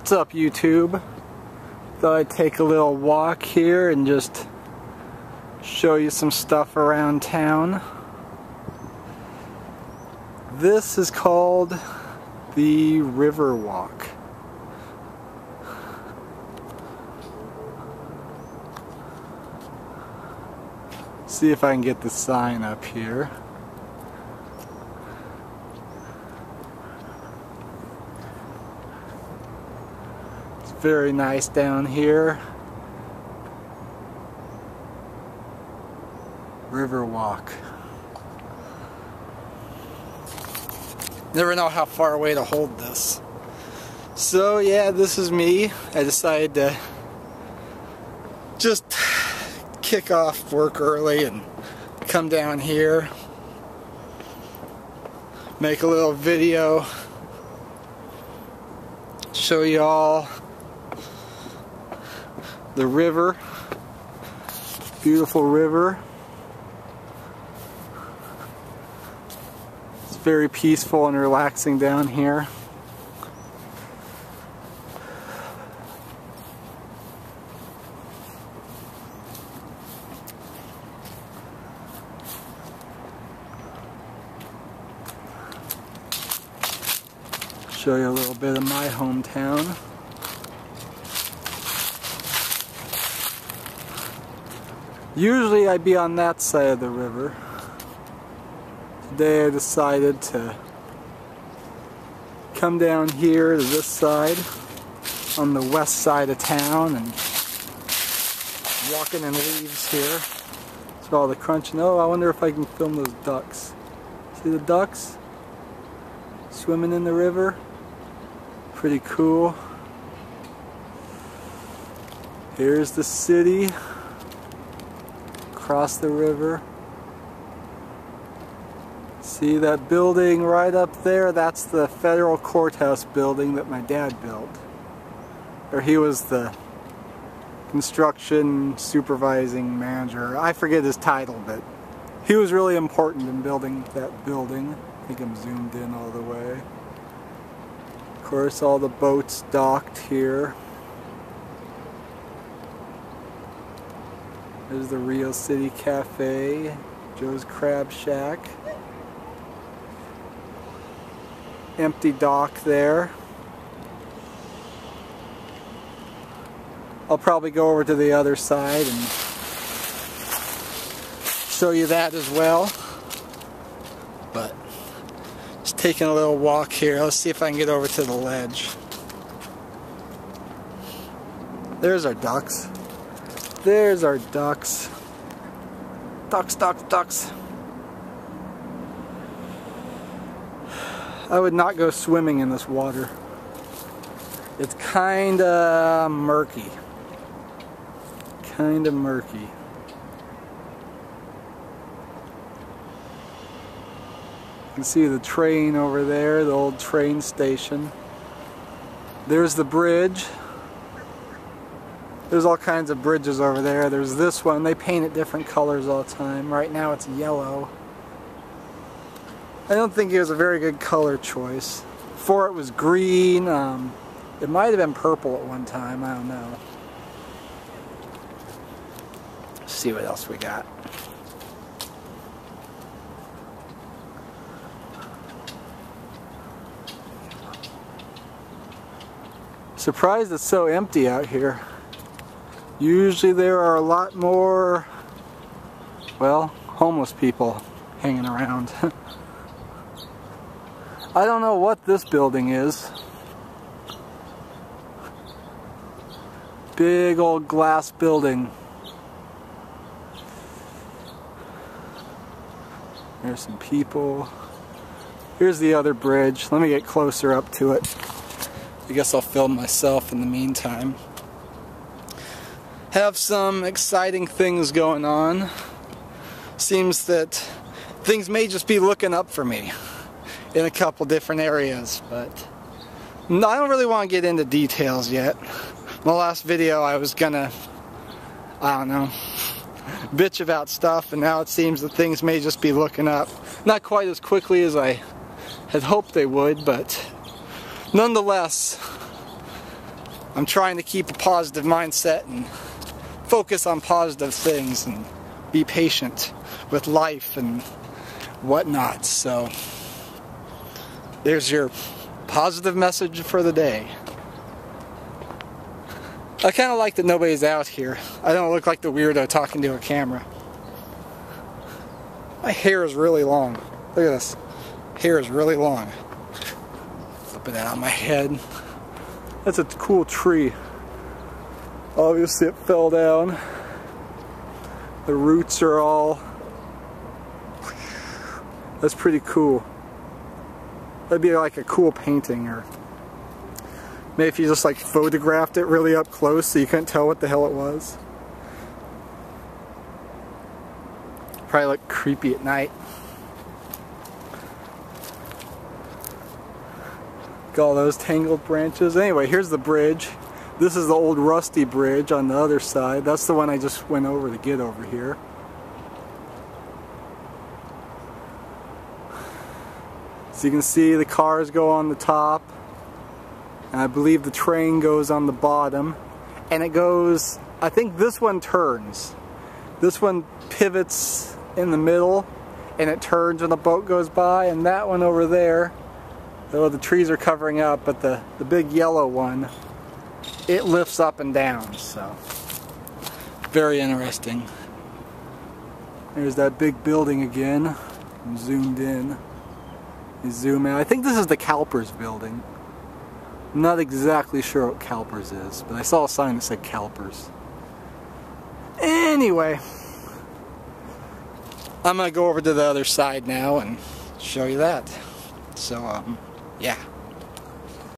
What's up, YouTube? Thought I'd take a little walk here and just show you some stuff around town. This is called the River Walk. See if I can get the sign up here. It's very nice down here. River Walk. Never know how far away to hold this. So yeah, this is me. I decided to just kick off work early and come down here, make a little video, show you all the river, beautiful river. It's very peaceful and relaxing down here. Show you a little bit of my hometown. Usually I'd be on that side of the river. Today I decided to come down here to this side, on the west side of town, and walking in leaves here. See all the crunching. Oh, I wonder if I can film those ducks. See the ducks swimming in the river? Pretty cool. Here's the city across the river. See that building right up there? That's the federal courthouse building that my dad built. Or he was the construction supervising manager. I forget his title, but he was really important in building that building. I think I'm zoomed in all the way. Of course, all the boats docked here. There's the Rio City Cafe, Joe's Crab Shack. Empty dock there. I'll probably go over to the other side and show you that as well. But just taking a little walk here. Let's see if I can get over to the ledge. There's our ducks. There's our ducks. Ducks, ducks, ducks. I would not go swimming in this water. It's kinda murky. Kinda murky. You can see the train over there, the old train station. There's the bridge. There's all kinds of bridges over there. There's this one. They paint it different colors all the time. Right now it's yellow. I don't think it was a very good color choice. Before it was green. It might have been purple at one time. I don't know. Let's see what else we got. Surprised it's so empty out here. Usually there are a lot more, well, homeless people hanging around. I don't know what this building is. Big old glass building. There's some people. Here's the other bridge. Let me get closer up to it. I guess I'll film myself in the meantime. Have some exciting things going on. Seems that things may just be looking up for me in a couple different areas, but I don't really want to get into details yet. My last video I was gonna, I don't know, bitch about stuff, and now it seems that things may just be looking up. Not quite as quickly as I had hoped they would, but nonetheless, I'm trying to keep a positive mindset and focus on positive things and be patient with life and whatnot. So there's your positive message for the day. I kind of like that nobody's out here. I don't look like the weirdo talking to a camera. My hair is really long. Look at this. Hair is really long. Flip it out of my head. That's a cool tree. Obviously it fell down. The roots are all... That's pretty cool. That'd be like a cool painting, or maybe if you just like photographed it really up close so you couldn't tell what the hell it was. Probably look creepy at night. Got all those tangled branches. Anyway, here's the bridge. This is the old rusty bridge on the other side. That's the one I just went over to get over here. So you can see the cars go on the top, and I believe the train goes on the bottom, and it goes, I think this one turns. This one pivots in the middle, and it turns when the boat goes by, and that one over there, though the trees are covering up, but the big yellow one, it lifts up and down, so very interesting. There's that big building again, I'm zoomed in. You zoom in. I think this is the CalPERS building. I'm not exactly sure what CalPERS is, but I saw a sign that said CalPERS. Anyway, I'm going to go over to the other side now and show you that. So, yeah.